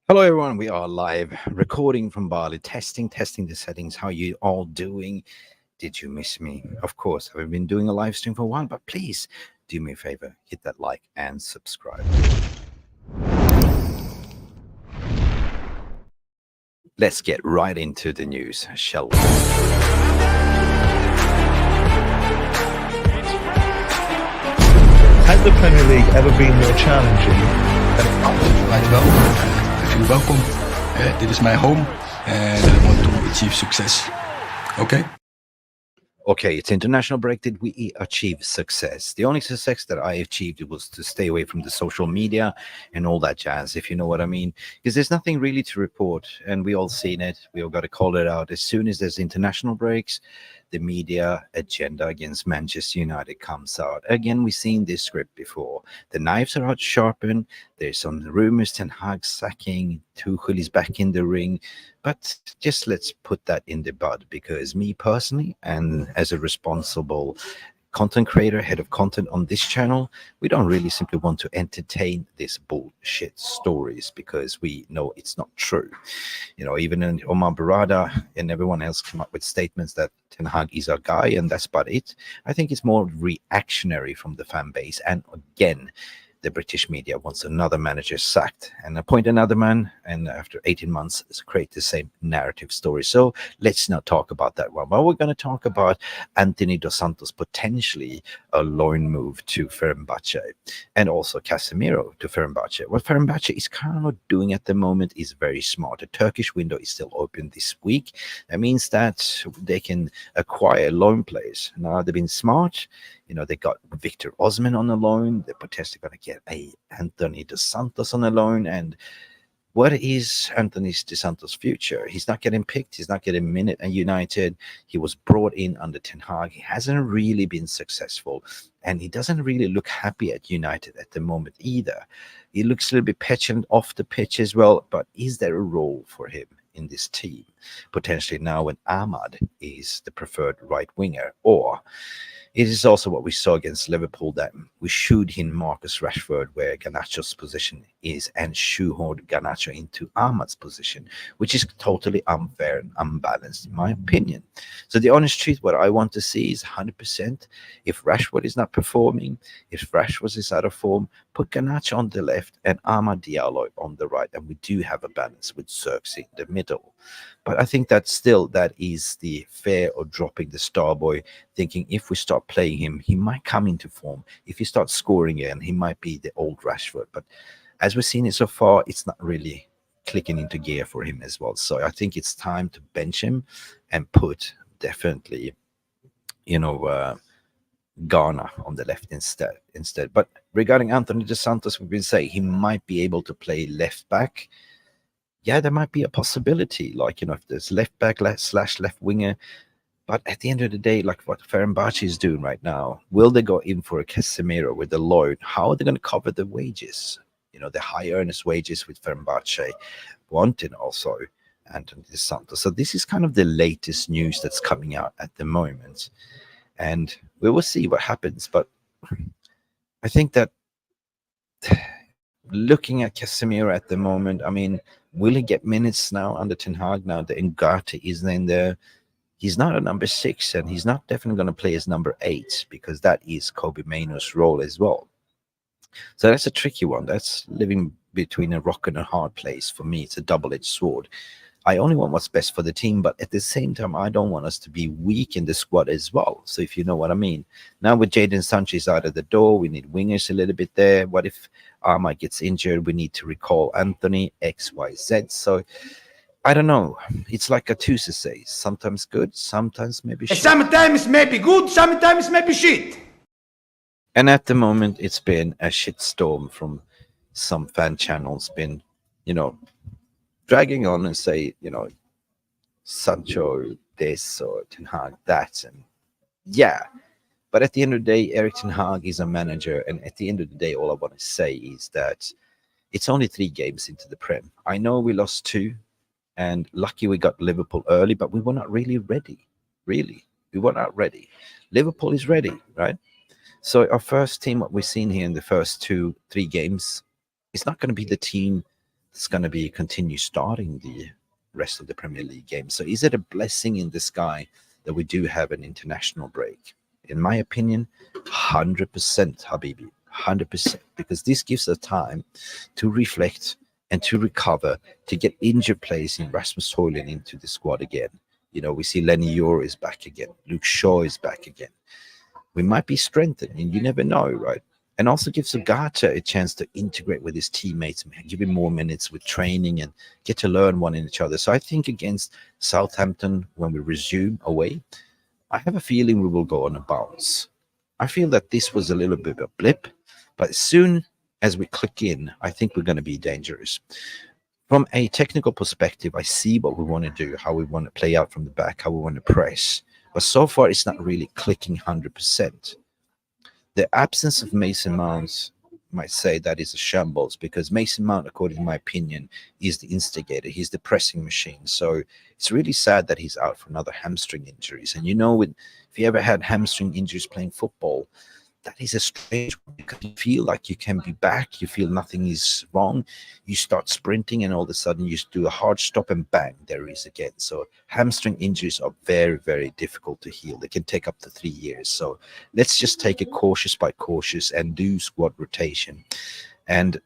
Hello everyone, we are live recording from Bali, testing the settings. How you all doing? Did you miss me? Of course, I've been doing a live stream for a while, but please do me a favor, hit that like and subscribe. Let's get right into the news, shall we? Has the Premier League ever been more challenging? Right, well, I feel welcome. Dit is mijn home and I want to achieve success. Okay? Okay, it's international break. Did we achieve success? The only success that I achieved was to stay away from the social media and all that jazz, if you know what I mean. Because there's nothing really to report, and we all seen it. We all got to call it out. As soon as there's international breaks, the media agenda against Manchester United comes out. Again, we've seen this script before. The knives are out sharpened. There's some rumors Ten Hag sacking. Tuchel is back in the ring. But just let's put that in the bud, because me personally, and as a responsible content creator, head of content on this channel, we don't really simply want to entertain these bullshit stories because we know it's not true. You know, even Omar Barada and everyone else come up with statements that Ten Hag is our guy and that's about it. I think it's more reactionary from the fan base. And again, the British media wants another manager sacked and appoint another man, and after 18 months create the same narrative story. So let's not talk about that one. But we're going to talk about Antony dos Santos potentially a loan move to Fernebache, and also Casemiro to Fernebache. What Fernebache is kind of doing at the moment is very smart. The Turkish window is still open this week. That means that they can acquire loan players. Now they've been smart. You know, they got Victor Osmimhen on a loan. They're potentially going to get a Antony dos Santos on a loan. And what is Antony dos Santos' future? He's not getting picked. He's not getting a minute at United. He was brought in under Ten Hag. He hasn't really been successful. And he doesn't really look happy at United at the moment either. He looks a little bit petulant off the pitch as well. But is there a role for him in this team? Potentially now when Ahmad is the preferred right winger, or it is also what we saw against Liverpool, that we shoot in Marcus Rashford where Garnacho's position is and shoehorned Garnacho into Ahmad's position, which is totally unfair and unbalanced in my opinion. So the honest truth, what I want to see is 100%. If Rashford is not performing, if Rashford is out of form, put Garnacho on the left and Ahmad Diallo on the right, and we do have a balance with Xerxes in the middle. But I think that still that is the fear of dropping the star boy, thinking if we start playing him, he might come into form. If he starts scoring again, he might be the old Rashford. But as we've seen it so far, it's not really clicking into gear for him as well. So I think it's time to bench him and put definitely, Ghana on the left instead. But regarding Antony dos Santos, we've been saying he might be able to play left back. Yeah, there might be a possibility, like, if there's left back slash left winger. But at the end of the day, like what Fernebache is doing right now, will they go in for a Casemiro with the loan? How are they going to cover the wages? The high earners' wages with Fernebache, wanting also Antony dos Santos. So this is kind of the latest news that's coming out at the moment. And we will see what happens. But I think that looking at Casemiro at the moment, I mean, will he get minutes now under Ten Hag? Now the Ngati is in there. He's not a number 6, and he's not definitely going to play as number 8, because that is Kobe Mainoo's role as well. So that's a tricky one. That's living between a rock and a hard place for me. It's a double-edged sword. I only want what's best for the team, but at the same time, I don't want us to be weak in the squad as well. So if you know what I mean. Now with Jadon Sanchez out of the door, we need wingers a little bit there. What if Ahmad gets injured? We need to recall Antony, X, Y, Z. So I don't know. It's like a Tuesday says. Sometimes good, sometimes maybe shit. Sometimes maybe good, sometimes maybe shit. And at the moment, it's been a shitstorm from some fan channels, been, dragging on and say, Sancho this or Ten Hag that. And yeah, but at the end of the day, Erik Ten Hag is a manager. And at the end of the day, all I want to say is that it's only 3 games into the Prem. I know we lost 2. And lucky we got Liverpool early, but we were not really ready. Really, we were not ready. Liverpool is ready, right? So our first team, what we've seen here in the first 2-3 games, it's not going to be the team that's going to be continue starting the rest of the Premier League games. So is it a blessing in the sky that we do have an international break? In my opinion, 100%, Habibi, 100%, because this gives us time to reflect and to recover, to get injured players in Rasmus Højlund into the squad again. You know, we see Lenny Yor is back again. Luke Shaw is back again. We might be strengthened, and you never know, right? And also gives Ugarte a chance to integrate with his teammates, give him more minutes with training and get to learn one in each other. So I think against Southampton, when we resume away, I have a feeling we will go on a bounce. I feel that this was a little bit of a blip, but as soon as we click in, I think we're going to be dangerous. From a technical perspective, I see what we want to do, how we want to play out from the back, how we want to press. But so far, it's not really clicking 100%. The absence of Mason Mount might say that is a shambles, because Mason Mount, according to my opinion, is the instigator. He's the pressing machine. So it's really sad that he's out for another hamstring injuries. And you know, if you ever had hamstring injuries playing football, that is a strange one, because you feel like you can be back, you feel nothing is wrong, you start sprinting, and all of a sudden you do a hard stop and bang, there is again. So hamstring injuries are very, very difficult to heal. They can take up to 3 years. So let's just take it cautious by cautious and do squad rotation. And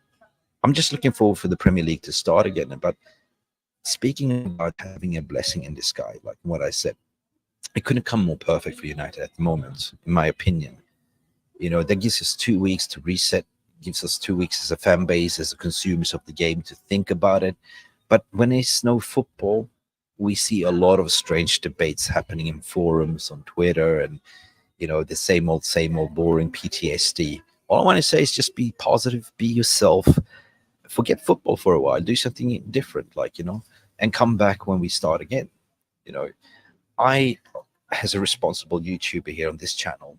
I'm just looking forward for the Premier League to start again. But speaking about having a blessing in disguise, like what I said, it couldn't come more perfect for United at the moment, in my opinion. You know, that gives us 2 weeks to reset, gives us 2 weeks as a fan base, as a consumers of the game, to think about it. But when there's no football, we see a lot of strange debates happening in forums, on Twitter, and, you know, the same old boring PTSD. All I want to say is just be positive, be yourself, forget football for a while, do something different, like, you know, and come back when we start again. You know, I, as a responsible YouTuber here on this channel,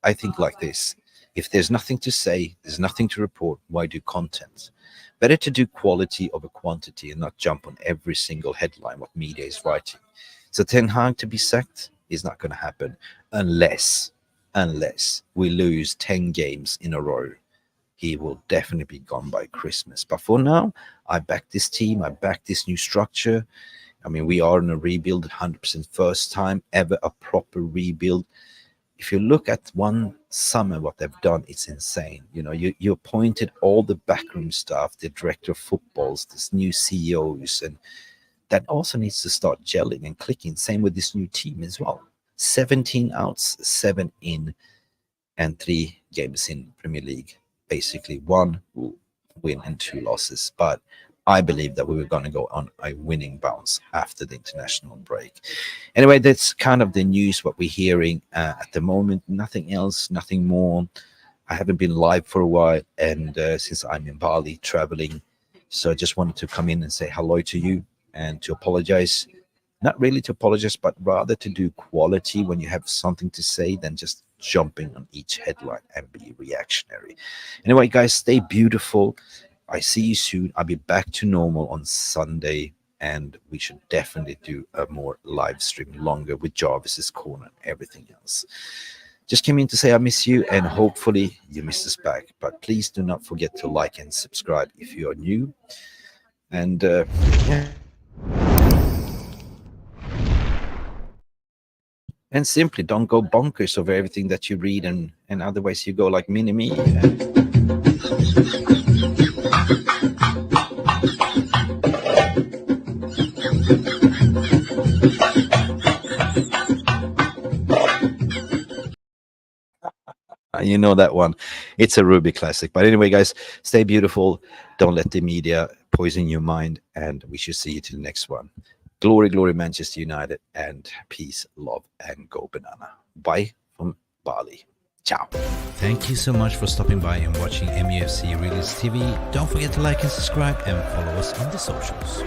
I think like this: if there's nothing to say, there's nothing to report, why do content? Better to do quality over quantity and not jump on every single headline what media is writing. So Ten Hag to be sacked is not going to happen unless we lose 10 games in a row. He will definitely be gone by Christmas. But for now, I back this team, I back this new structure. I mean, we are in a rebuild, 100% first time ever a proper rebuild. If you look at one summer, what they've done, it's insane. You know, you appointed all the backroom staff, the director of footballs, this new CEOs, and that also needs to start gelling and clicking. Same with this new team as well. 17 outs, 7 in, and 3 games in Premier League. Basically 1 win and 2 losses. But I believe that we were going to go on a winning bounce after the international break. Anyway, that's kind of the news, what we're hearing at the moment. Nothing else, nothing more. I haven't been live for a while, and since I'm in Bali traveling, so I just wanted to come in and say hello to you and to apologize. Not really to apologize, but rather to do quality when you have something to say than just jumping on each headline and be reactionary. Anyway, guys, stay beautiful. I see you soon. I'll be back to normal on Sunday, and we should definitely do a more live stream, longer, with Jarvis's Corner and everything else. Just came in to say I miss you, and hopefully you miss us back. But please do not forget to like and subscribe if you are new. And yeah. And simply don't go bonkers over everything that you read, and otherwise you go like mini-me. You know that one. It's a Ruby classic. But anyway, guys, stay beautiful. Don't let the media poison your mind, and we should see you to the next one. Glory, glory, Manchester United, and peace, love, and go banana. Bye from Bali. Ciao. Thank you so much for stopping by and watching MUFC Realist TV. Don't forget to like and subscribe and follow us on the socials.